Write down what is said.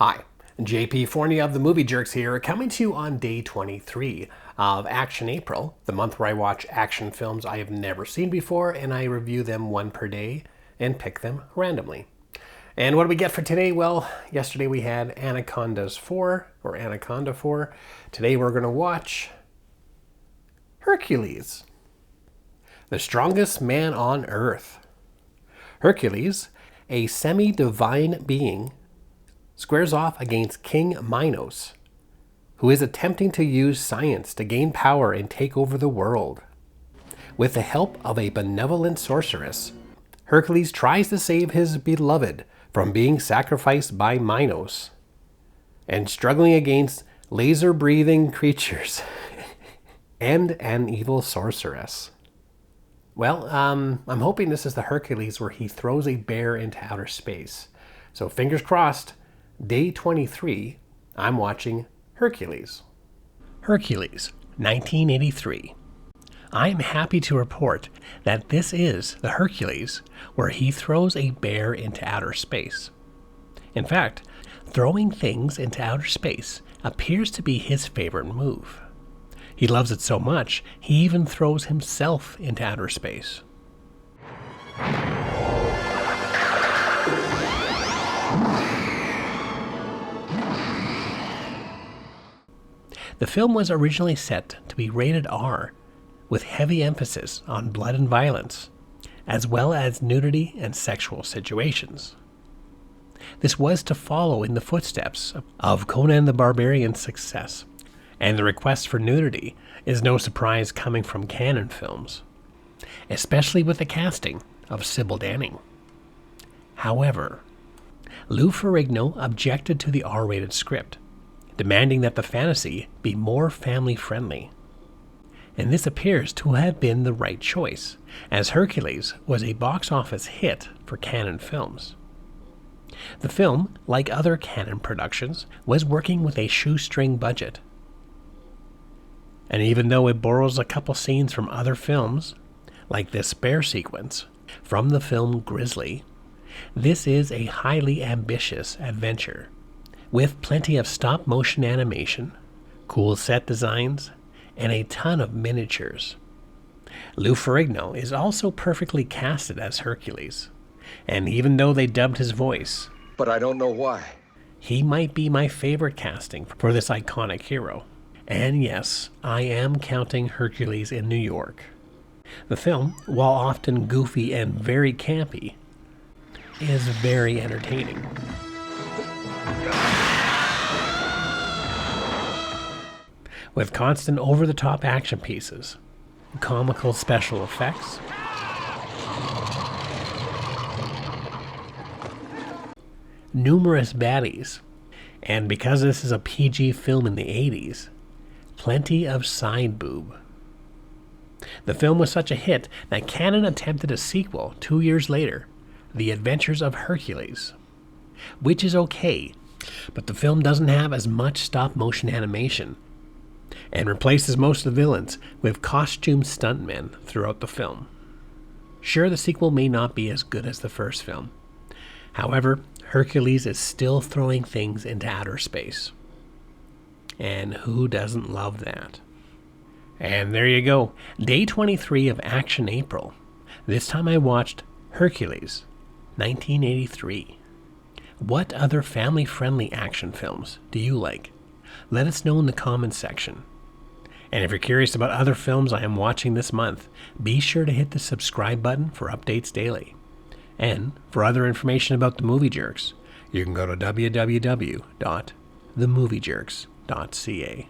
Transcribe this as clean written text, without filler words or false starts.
Hi, JP Forney of the Movie Jerks here, coming to you on day 23 of Action April, the month where I watch action films I have never seen before and I review them one per day and pick them randomly. And what do we get for today? Well, yesterday we had Anaconda 4. Today we're going to watch Hercules, the strongest man on earth. Hercules, a semi-divine being, squares off against King Minos, who is attempting to use science to gain power and take over the world. With the help of a benevolent sorceress, Hercules tries to save his beloved from being sacrificed by Minos and struggling against laser-breathing creatures and an evil sorceress. Well, I'm hoping this is the Hercules where he throws a bear into outer space. So fingers crossed. Day 23, I'm watching Hercules. Hercules, 1983. I am happy to report that this is the Hercules where he throws a bear into outer space. In fact, throwing things into outer space appears to be his favorite move. He loves it so much, he even throws himself into outer space. The film was originally set to be rated R, with heavy emphasis on blood and violence, as well as nudity and sexual situations. This was to follow in the footsteps of Conan the Barbarian's success, and the request for nudity is no surprise coming from Cannon films, especially with the casting of Sybil Danning. However, Lou Ferrigno objected to the R-rated script, demanding that the fantasy be more family-friendly. And this appears to have been the right choice, as Hercules was a box office hit for Cannon films. The film, like other Cannon productions, was working with a shoestring budget. And even though it borrows a couple scenes from other films, like this bear sequence from the film Grizzly, this is a highly ambitious adventure, with plenty of stop-motion animation, cool set designs, and a ton of miniatures. Lou Ferrigno is also perfectly casted as Hercules, and even though they dubbed his voice, but I don't know why, he might be my favorite casting for this iconic hero. And yes, I am counting Hercules in New York. The film, while often goofy and very campy, is very entertaining. With constant over-the-top action pieces, comical special effects, numerous baddies, and because this is a PG film in the 80s, plenty of side boob. The film was such a hit that Cannon attempted a sequel 2 years later, The Adventures of Hercules, which is okay, but the film doesn't have as much stop-motion animation, and replaces most of the villains with costume stuntmen throughout the film. Sure, the sequel may not be as good as the first film. However, Hercules is still throwing things into outer space. And who doesn't love that? And there you go, day 23 of Action April. This time I watched Hercules, 1983. What other family-friendly action films do you like? Let us know in the comments section. And if you're curious about other films I am watching this month, be sure to hit the subscribe button for updates daily. And for other information about the Movie Jerks, you can go to www.themoviejerks.ca.